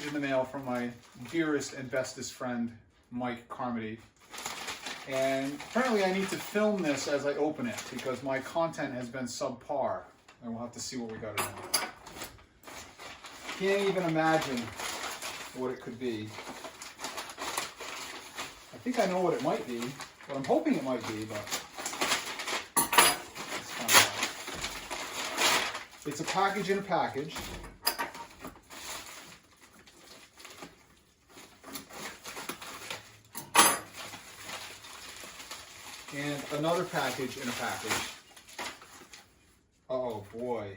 in the mail from my dearest and bestest friend, Mike Carmody. And apparently I need to film this as I open it because my content has been subpar. And we'll have to see what we got in there. Can't even imagine what it could be. I think I know what it might be. What I'm hoping it might be, but let's find out. It's a package in a package. And another package in a package. Oh boy,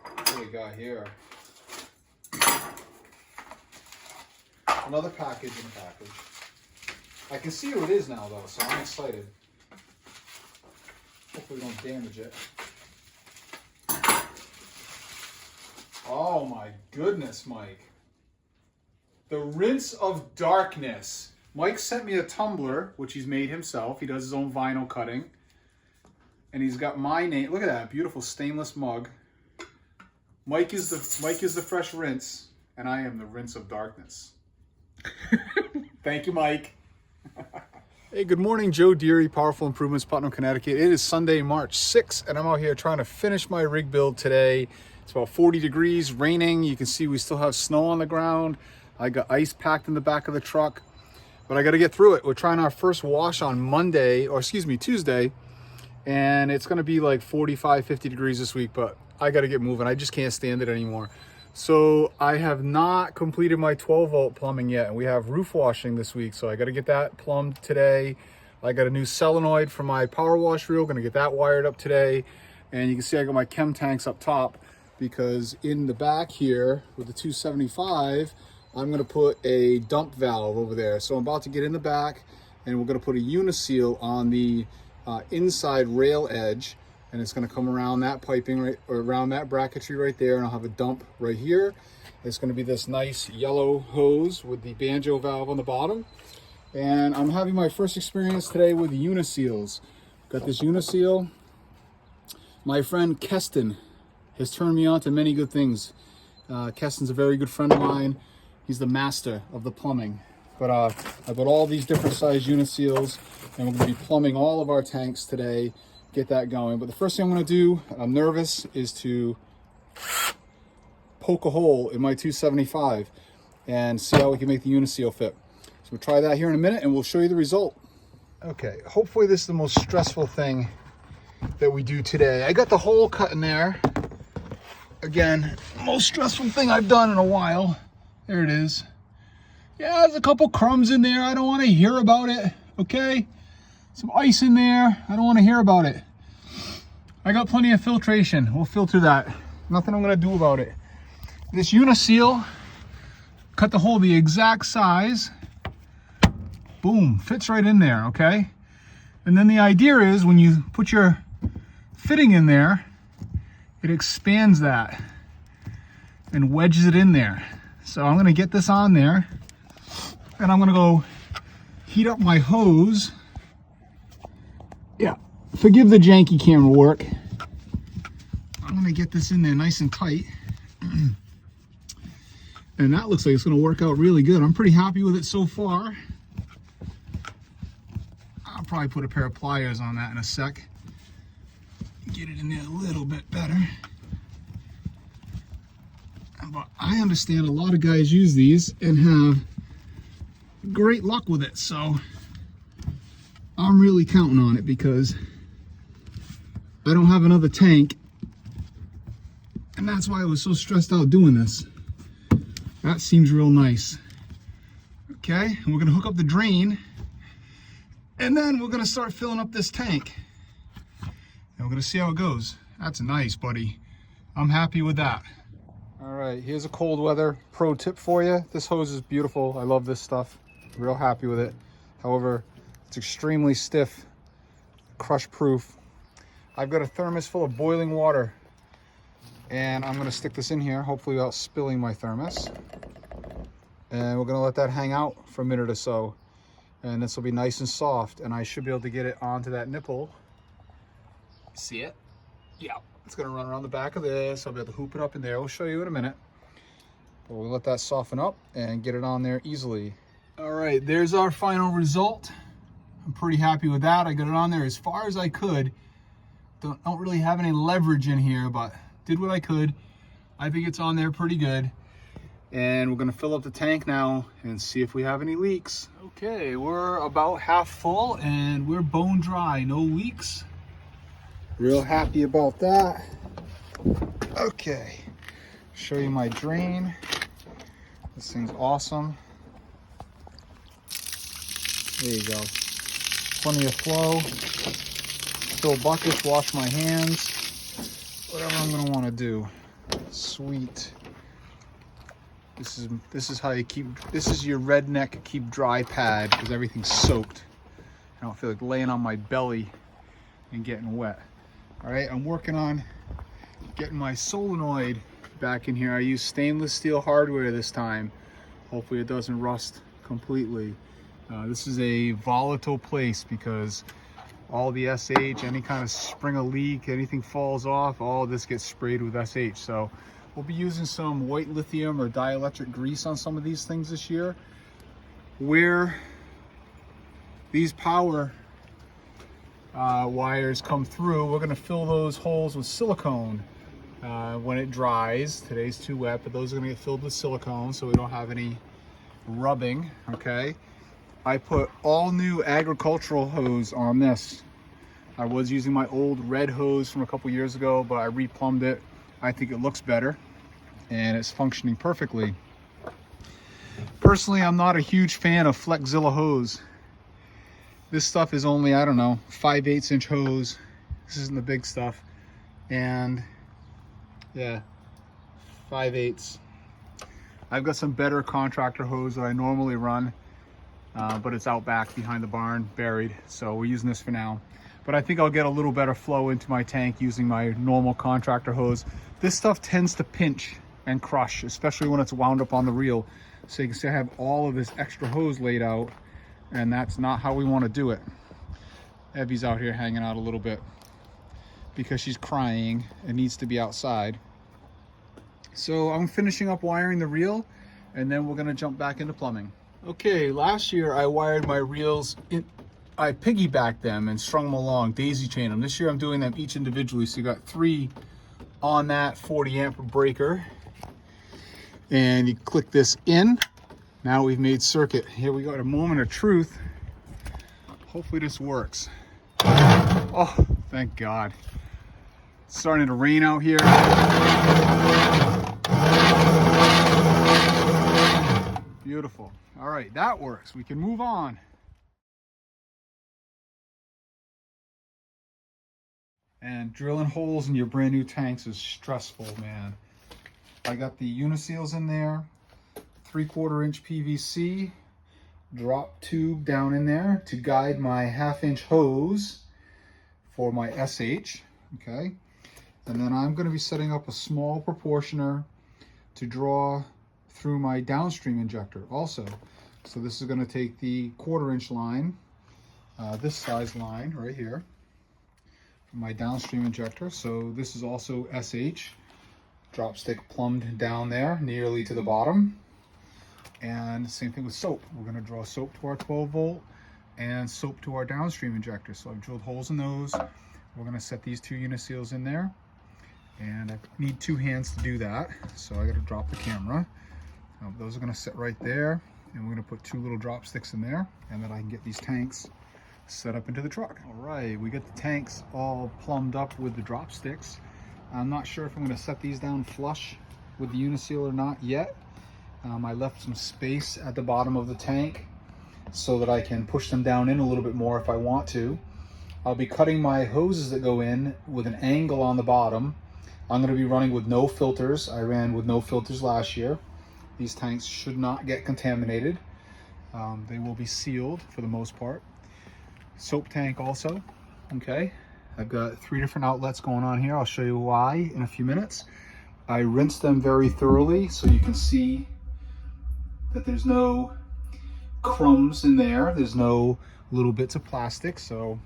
what do we got here? Another package in a package. I can see what it is now though, so I'm excited. Hopefully we don't damage it. Oh my goodness, Mike. The Rinse of Darkness. Mike sent me a tumbler, which he's made himself. He does his own vinyl cutting. And he's got my name. Look at that beautiful stainless mug. Mike is the fresh rinse, and I am the Rinse of Darkness. Thank you, Mike. Hey, good morning, Joe Deary, Powerful Improvements, Putnam, Connecticut. It is Sunday, March 6th, and I'm out here trying to finish my rig build today. It's about 40 degrees, raining. You can see we still have snow on the ground. I got ice packed in the back of the truck. But I got to get through it. We're trying our first wash on Tuesday. And it's going to be like 45, 50 degrees this week, but I got to get moving. I just can't stand it anymore. So I have not completed my 12 volt plumbing yet. And we have roof washing this week. So I got to get that plumbed today. I got a new solenoid for my power wash reel. Going to get that wired up today. And you can see I got my chem tanks up top because in the back here with the 275, I'm going to put a dump valve over there. So I'm about to get in the back and we're going to put a uniseal on the inside rail edge, and it's going to come around that piping right, or around that bracketry right there, and I'll have a dump right here. It's going to be this nice yellow hose with the banjo valve on the bottom. And I'm having my first experience today with uniseals. Got this uniseal. My friend Keston has turned me on to many good things. Keston's a very good friend of mine. He's the master of the plumbing. But I've got all these different size uniseals, and we're going to be plumbing all of our tanks today, get that going. But the first thing I'm going to do, I'm nervous, is to poke a hole in my 275 and see how we can make the uniseal fit. So we'll try that here in a minute, and we'll show you the result. Okay, hopefully this is the most stressful thing that we do today. I got the hole cut in there. Again, most stressful thing I've done in a while. There it is. Yeah, there's a couple crumbs in there. I don't want to hear about it, okay? Some ice in there. I don't want to hear about it. I got plenty of filtration. We'll filter that. Nothing I'm going to do about it. This uniseal, cut the hole the exact size. Boom, fits right in there, okay? And then the idea is when you put your fitting in there, it expands that and wedges it in there. So I'm going to get this on there, and I'm going to go heat up my hose. Yeah, forgive the janky camera work. I'm going to get this in there nice and tight. And that looks like it's going to work out really good. I'm pretty happy with it so far. I'll probably put a pair of pliers on that in a sec. Get it in there a little bit better. But I understand a lot of guys use these and have great luck with it, so I'm really counting on it because I don't have another tank, and that's why I was so stressed out doing this. That seems real nice. Okay, and we're gonna hook up the drain, and then we're gonna start filling up this tank, and we're gonna see how it goes. That's nice, buddy. I'm happy with that. All right, here's a cold weather pro tip for you. This hose is beautiful. I love this stuff. Real happy with it. However, it's extremely stiff, crush proof. I've got a thermos full of boiling water, and I'm gonna stick this in here, hopefully without spilling my thermos. And we're gonna let that hang out for a minute or so. And this will be nice and soft, and I should be able to get it onto that nipple. See it? Yeah. It's gonna run around the back of this. I'll be able to hoop it up in there. We'll show you in a minute. But we'll let that soften up and get it on there easily. All right, there's our final result. I'm pretty happy with that. I got it on there as far as I could. Don't really have any leverage in here, but did what I could. I think it's on there pretty good. And we're gonna fill up the tank now and see if we have any leaks. Okay, we're about half full and we're bone dry, no leaks. Real happy about that. Okay, show you my drain. This thing's awesome. There you go. Plenty of flow. Fill buckets, wash my hands. Whatever I'm gonna wanna do. Sweet. This is how you keep, this is your redneck keep dry pad because everything's soaked. I don't feel like laying on my belly and getting wet. All right, I'm working on getting my solenoid back in here. I use stainless steel hardware this time. Hopefully it doesn't rust completely. This is a volatile place because all the SH, any kind of spring a leak, anything falls off, all of this gets sprayed with SH. So we'll be using some white lithium or dielectric grease on some of these things this year. Where these power wires come through, we're gonna fill those holes with silicone when it dries. Today's too wet, but those are gonna get filled with silicone so we don't have any rubbing, okay? I put all new agricultural hose on this. I was using my old red hose from a couple years ago, but I replumbed it. I think it looks better and it's functioning perfectly. Personally, I'm not a huge fan of Flexzilla hose. This stuff is only, I don't know, 5/8 inch hose. This isn't the big stuff. And yeah, 5/8. I've got some better contractor hose that I normally run, but it's out back behind the barn, buried. So we're using this for now. But I think I'll get a little better flow into my tank using my normal contractor hose. This stuff tends to pinch and crush, especially when it's wound up on the reel. So you can see I have all of this extra hose laid out, and that's not how we want to do it. Evie's out here hanging out a little bit because she's crying and needs to be outside. So I'm finishing up wiring the reel, and then we're gonna jump back into plumbing. Okay, last year I wired my reels in, I piggybacked them and strung them along, daisy chain them. This year I'm doing them each individually, so you got 3 on that 40 amp breaker. And you click this in. Now we've made circuit. Here we go at a moment of truth. Hopefully this works. Oh, thank God. It's starting to rain out here. Beautiful. All right, that works. We can move on. And drilling holes in your brand new tanks is stressful, man. I got the uniseals in there, 3/4 inch PVC, drop tube down in there to guide my 1/2 inch hose for my SH, okay? And then I'm gonna be setting up a small proportioner to draw through my downstream injector also. So this is gonna take the 1/4 inch line, this size line right here, my downstream injector. So this is also SH, drop stick plumbed down there nearly to the bottom. And same thing with soap. We're going to draw soap to our 12 volt and soap to our downstream injector. So I've drilled holes in those. We're going to set these 2 uniseals in there, and I need 2 hands to do that, so I got to drop the camera. Those are going to sit right there, and we're going to put 2 little drop sticks in there, and then I can get these tanks set up into the truck. All right, we got the tanks all plumbed up with the drop sticks. I'm not sure if I'm going to set these down flush with the uniseal or not yet. I left some space at the bottom of the tank so that I can push them down in a little bit more if I want to. I'll be cutting my hoses that go in with an angle on the bottom. I'm going to be running with no filters. I ran with no filters last year. These tanks should not get contaminated. They will be sealed for the most part. Soap tank also, okay. I've got 3 different outlets going on here. I'll show you why in a few minutes. I rinsed them very thoroughly so you can see that there's no crumbs in there. There's no little bits of plastic. So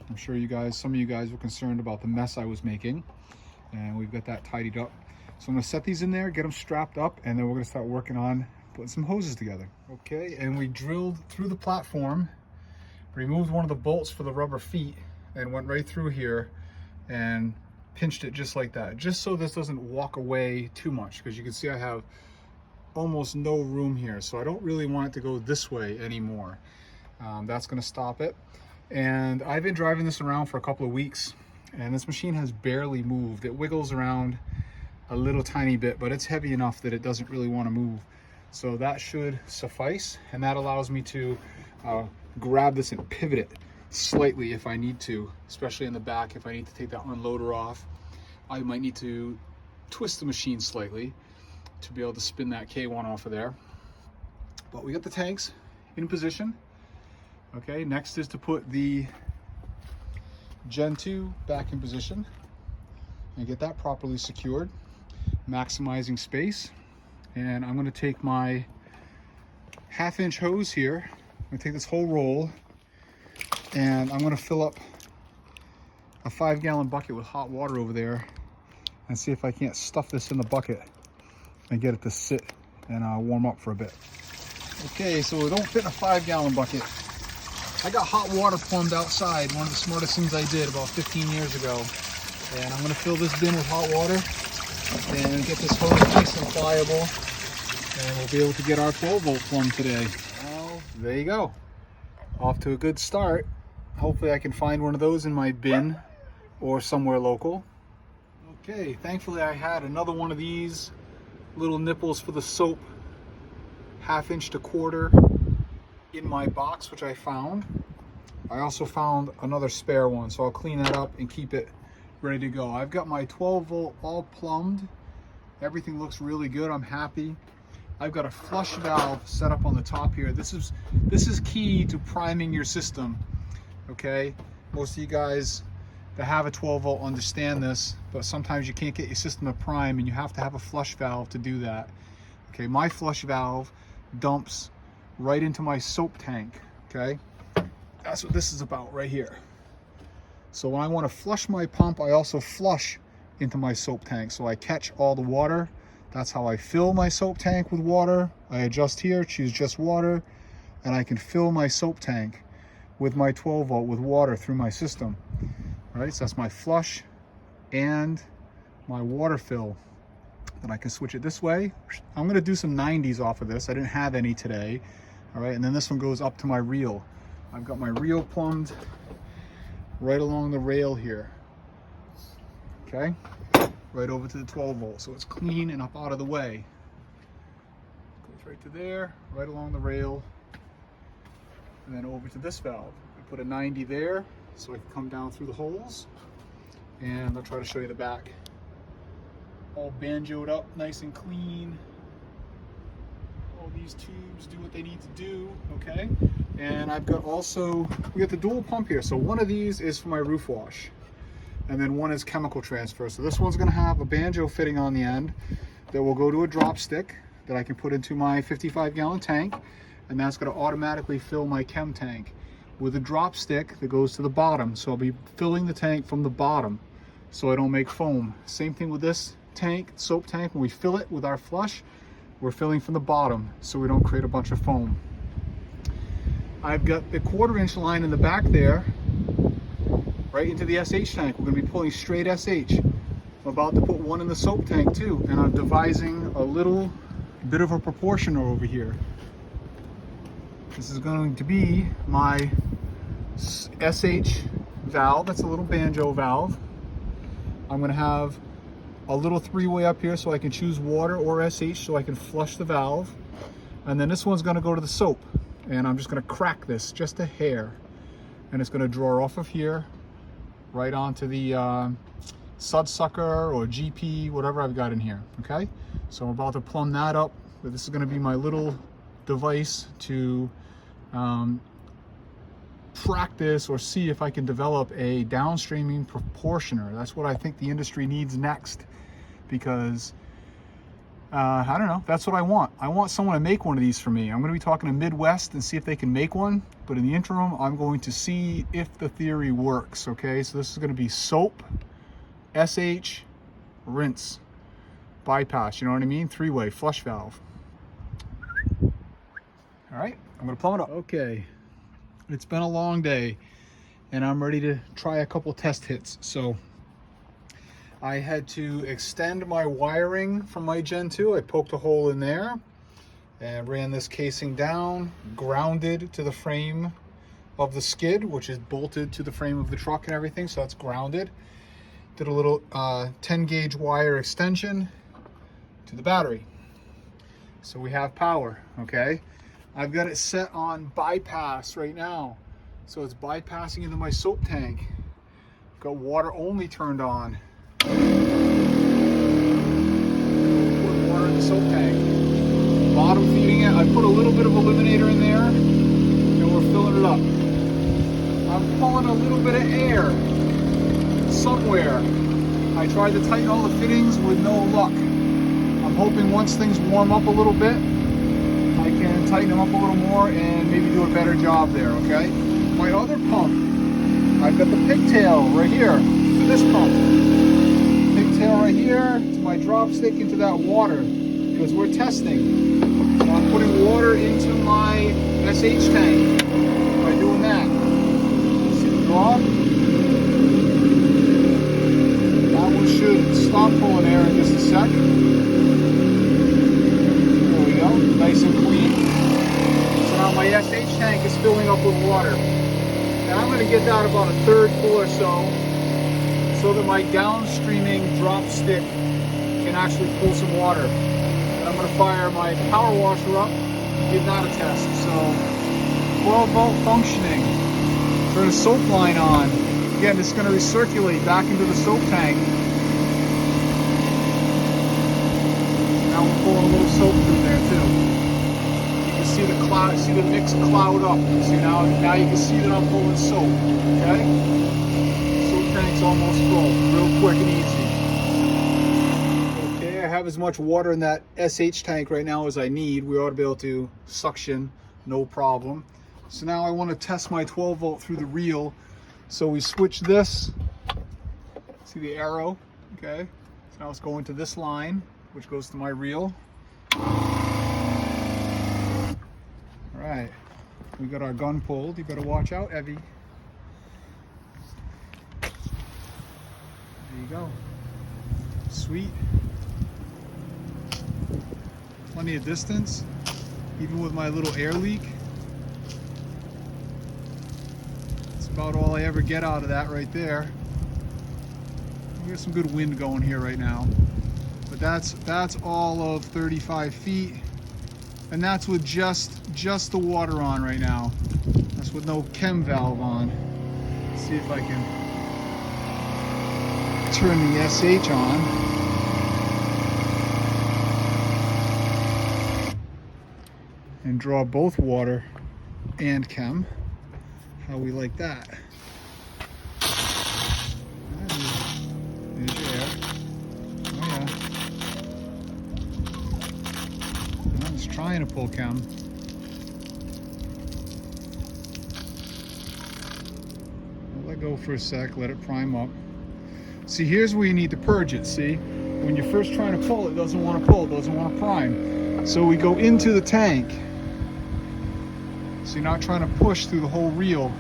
I'm sure you guys, some of you guys were concerned about the mess I was making, and we've got that tidied up. So I'm gonna set these in there, get them strapped up, and then we're gonna start working on putting some hoses together. Okay, and we drilled through the platform, removed one of the bolts for the rubber feet, and went right through here and pinched it just like that, just so this doesn't walk away too much, because you can see I have almost no room here, so I don't really want it to go this way anymore. That's gonna stop it. And I've been driving this around for a couple of weeks, and this machine has barely moved. It wiggles around a little tiny bit, but it's heavy enough that it doesn't really want to move. So that should suffice, and that allows me to grab this and pivot it slightly if I need to, especially in the back. If I need to take that unloader off, I might need to twist the machine slightly to be able to spin that K1 off of there. But we got the tanks in position. Okay, next is to put the Gen 2 back in position and get that properly secured, maximizing space. And I'm going to take my 1/2-inch hose here. I'm going to take this whole roll, and I'm going to fill up a 5-gallon bucket with hot water over there and see if I can't stuff this in the bucket and get it to sit and warm up for a bit. Okay, so it don't fit in a 5-gallon bucket. I got hot water plumbed outside, one of the smartest things I did about 15 years ago. And I'm going to fill this bin with hot water and get this hose nice and pliable, and we'll be able to get our 12-volt plumb today. Well, there you go. Off to a good start. Hopefully I can find one of those in my bin or somewhere local. Okay, thankfully I had another one of these little nipples for the soap, 1/2 inch to 1/4 in my box, which I found. I also found another spare one, so I'll clean that up and keep it ready to go. I've got my 12-volt all plumbed. Everything looks really good. I'm happy. I've got a flush valve set up on the top here. This is key to priming your system. Okay, most of you guys that have a 12-volt understand this, but sometimes you can't get your system to prime, and you have to have a flush valve to do that. Okay, my flush valve dumps right into my soap tank. Okay, that's what this is about right here. So when I want to flush my pump, I also flush into my soap tank. So I catch all the water. That's how I fill my soap tank with water. I adjust here, choose just water, and I can fill my soap tank with my 12-volt with water through my system. All right, so that's my flush and my water fill. Then I can switch it this way. I'm going to do some 90s off of this. I didn't have any today. All right, and then this one goes up to my reel. I've got my reel plumbed right along the rail here. Okay, right over to the 12-volt, so it's clean and up out of the way. Goes right to there, right along the rail, and then over to this valve. We put a 90 there so I can come down through the holes, and I'll try to show you the back. All banjoed up, nice and clean. All these tubes do what they need to do. Okay, and I've got also, we got the dual pump here. So one of these is for my roof wash, and then one is chemical transfer. So this one's going to have a banjo fitting on the end that will go to a drop stick that I can put into my 55-gallon tank, and that's going to automatically fill my chem tank with a drop stick that goes to the bottom. So I'll be filling the tank from the bottom so I don't make foam. Same thing with this tank, soap tank. When we fill it with our flush, we're filling from the bottom so we don't create a bunch of foam. I've got the 1/4 inch line in the back there, right into the SH tank. We're going to be pulling straight SH. I'm about to put one in the soap tank too, and I'm devising a little bit of a proportioner over here. This is going to be my SH valve. That's a little banjo valve. I'm going to have a little 3-way up here so I can choose water or SH so I can flush the valve. And then this one's going to go to the soap. And I'm just going to crack this just a hair. And it's going to draw off of here right onto the Sudsucker or GP, whatever I've got in here. Okay? So I'm about to plumb that up. But this is going to be my little device to practice or see if I can develop a downstreaming proportioner. That's what I think the industry needs next, because I don't know, that's what I want. I want someone to make one of these for me. I'm going to be talking to Midwest and see if they can make one, but in the interim I'm going to see if the theory works. Okay, so this is going to be soap, SH, rinse. bypass, you know what I mean? Three-way flush valve. All right, I'm gonna plumb it up. Okay, it's been a long day and I'm ready to try a couple test hits. So I had to extend my wiring from my Gen 2. I poked a hole in there and ran this casing down, grounded to the frame of the skid, which is bolted to the frame of the truck and everything, so that's grounded. Did a little 10 gauge wire extension to the battery. So we have power, okay? I've got it set on bypass right now. So it's bypassing into my soap tank. Got water only turned on. Put water in the soap tank. Bottom feeding it. I put a little bit of eliminator in there and we're filling it up. I'm pulling a little bit of air somewhere. I tried to tighten all the fittings with no luck. I'm hoping once things warm up a little bit, I can tighten them up a little more and maybe do a better job there, okay? My other pump, I've got the pigtail right here to this pump. Pigtail right here to my drop stick into that water because we're testing. So I'm putting water into my SH tank by doing that. See the draw? That one should stop pulling air in just a sec. There we go, nice and clean. So now my SH tank is filling up with water. And I'm going to get that about a third full or so that my downstreaming drop stick can actually pull some water. And I'm going to fire my power washer up and give that a test. So 12 volt functioning. Turn the soap line on. Again, this is going to recirculate back into the soap tank. Now we're pulling a little soap through there too. You see the cloud, see the mix cloud up. See now you can see that I'm pulling soap. Okay? Soap tank's almost full. Real quick and easy. Okay, I have as much water in that SH tank right now as I need. We ought to be able to suction, no problem. So now I want to test my 12 volt through the reel. So we switch this. See the arrow? Okay. So now it's going to this line, which goes to my reel. Right, we got our gun pulled. You better watch out, Evie. There you go. Sweet. Plenty of distance, even with my little air leak. That's about all I ever get out of that right there. We got some good wind going here right now, but that's all of 35 feet. And that's with just the water on right now. That's with no chem valve on. Let's see if I can turn the SH on. And draw both water and chem. How we like that. There's your air. Oh yeah. Trying to pull chem. I'll let go for a sec, let it prime up. See, here's where you need to purge it, see? When you're first trying to pull, it doesn't want to pull, it doesn't want to prime. So we go into the tank. So you're not trying to push through the whole reel.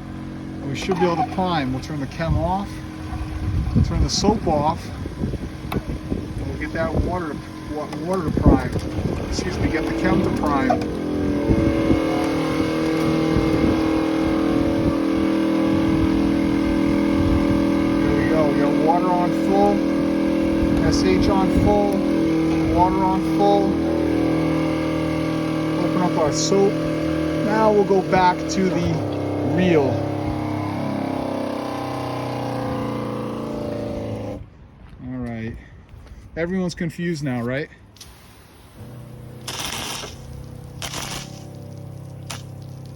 We should be able to prime. We'll turn the chem off, turn the soap off, and we'll get that water to prime. Excuse me, get the chem to prime. There we go. We got water on full, SH on full, water on full. Open up our soap. Now we'll go back to the reel. All right. Everyone's confused now, right?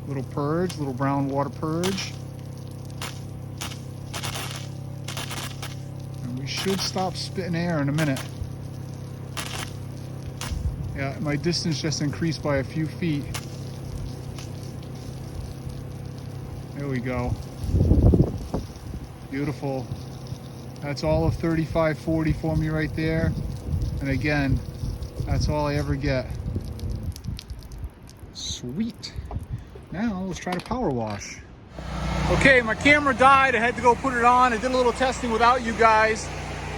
Little purge, little brown water purge. And we should stop spitting air in a minute. Yeah, my distance just increased by a few feet. There we go. Beautiful. That's all of 3540 for me right there. And again, that's all I ever get. Sweet. Now let's try to power wash. Okay, my camera died. I had to go put it on. I did a little testing without you guys.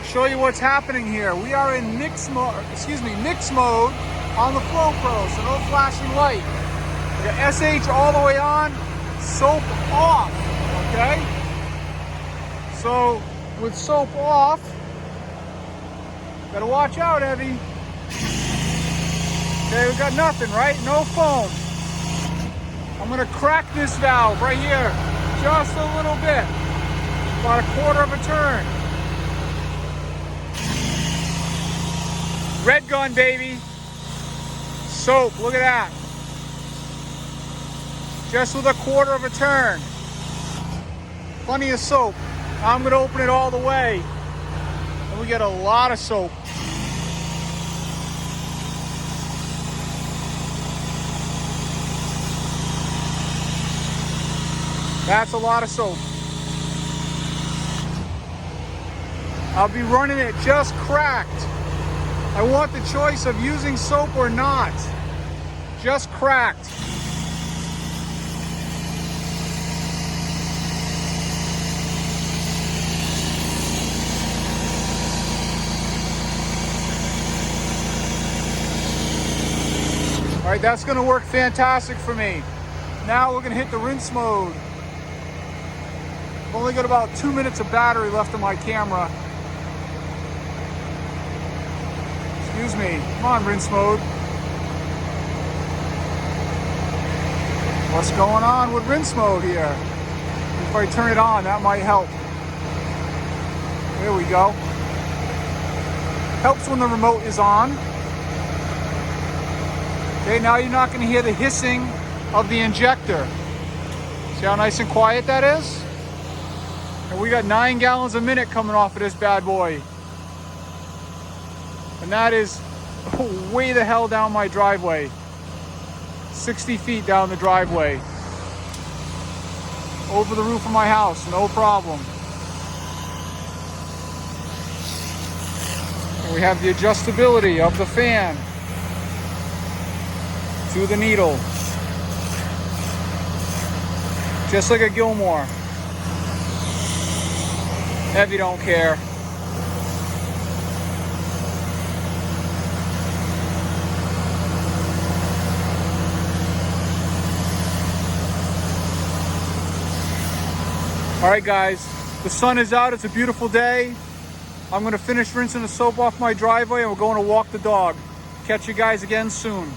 Show you what's happening here. We are in mix mode on the Flow Pro, so no flashing light. We got SH all the way on, soap off, okay? So with soap off, gotta watch out, Evie. Okay, we got nothing, right? No foam. I'm gonna crack this valve right here, just a little bit, about a quarter of a turn. Red gun, baby. Soap, look at that. Just with a quarter of a turn. Plenty of soap. Now I'm gonna open it all the way. And we get a lot of soap. That's a lot of soap. I'll be running it just cracked. I want the choice of using soap or not. Just cracked. All right, that's gonna work fantastic for me. Now we're gonna hit the rinse mode. I've only got about 2 minutes of battery left on my camera. Excuse me. Come on, rinse mode. What's going on with rinse mode here? If I turn it on, that might help. There we go. Helps when the remote is on. Okay, now you're not going to hear the hissing of the injector. See how nice and quiet that is? And we got 9 gallons a minute coming off of this bad boy. And that is way the hell down my driveway. 60 feet down the driveway. Over the roof of my house, no problem. And we have the adjustability of the fan to the needle. Just like a Gilmore. Evie don't care. All right, guys, the sun is out. It's a beautiful day. I'm gonna finish rinsing the soap off my driveway and we're going to walk the dog. Catch you guys again soon.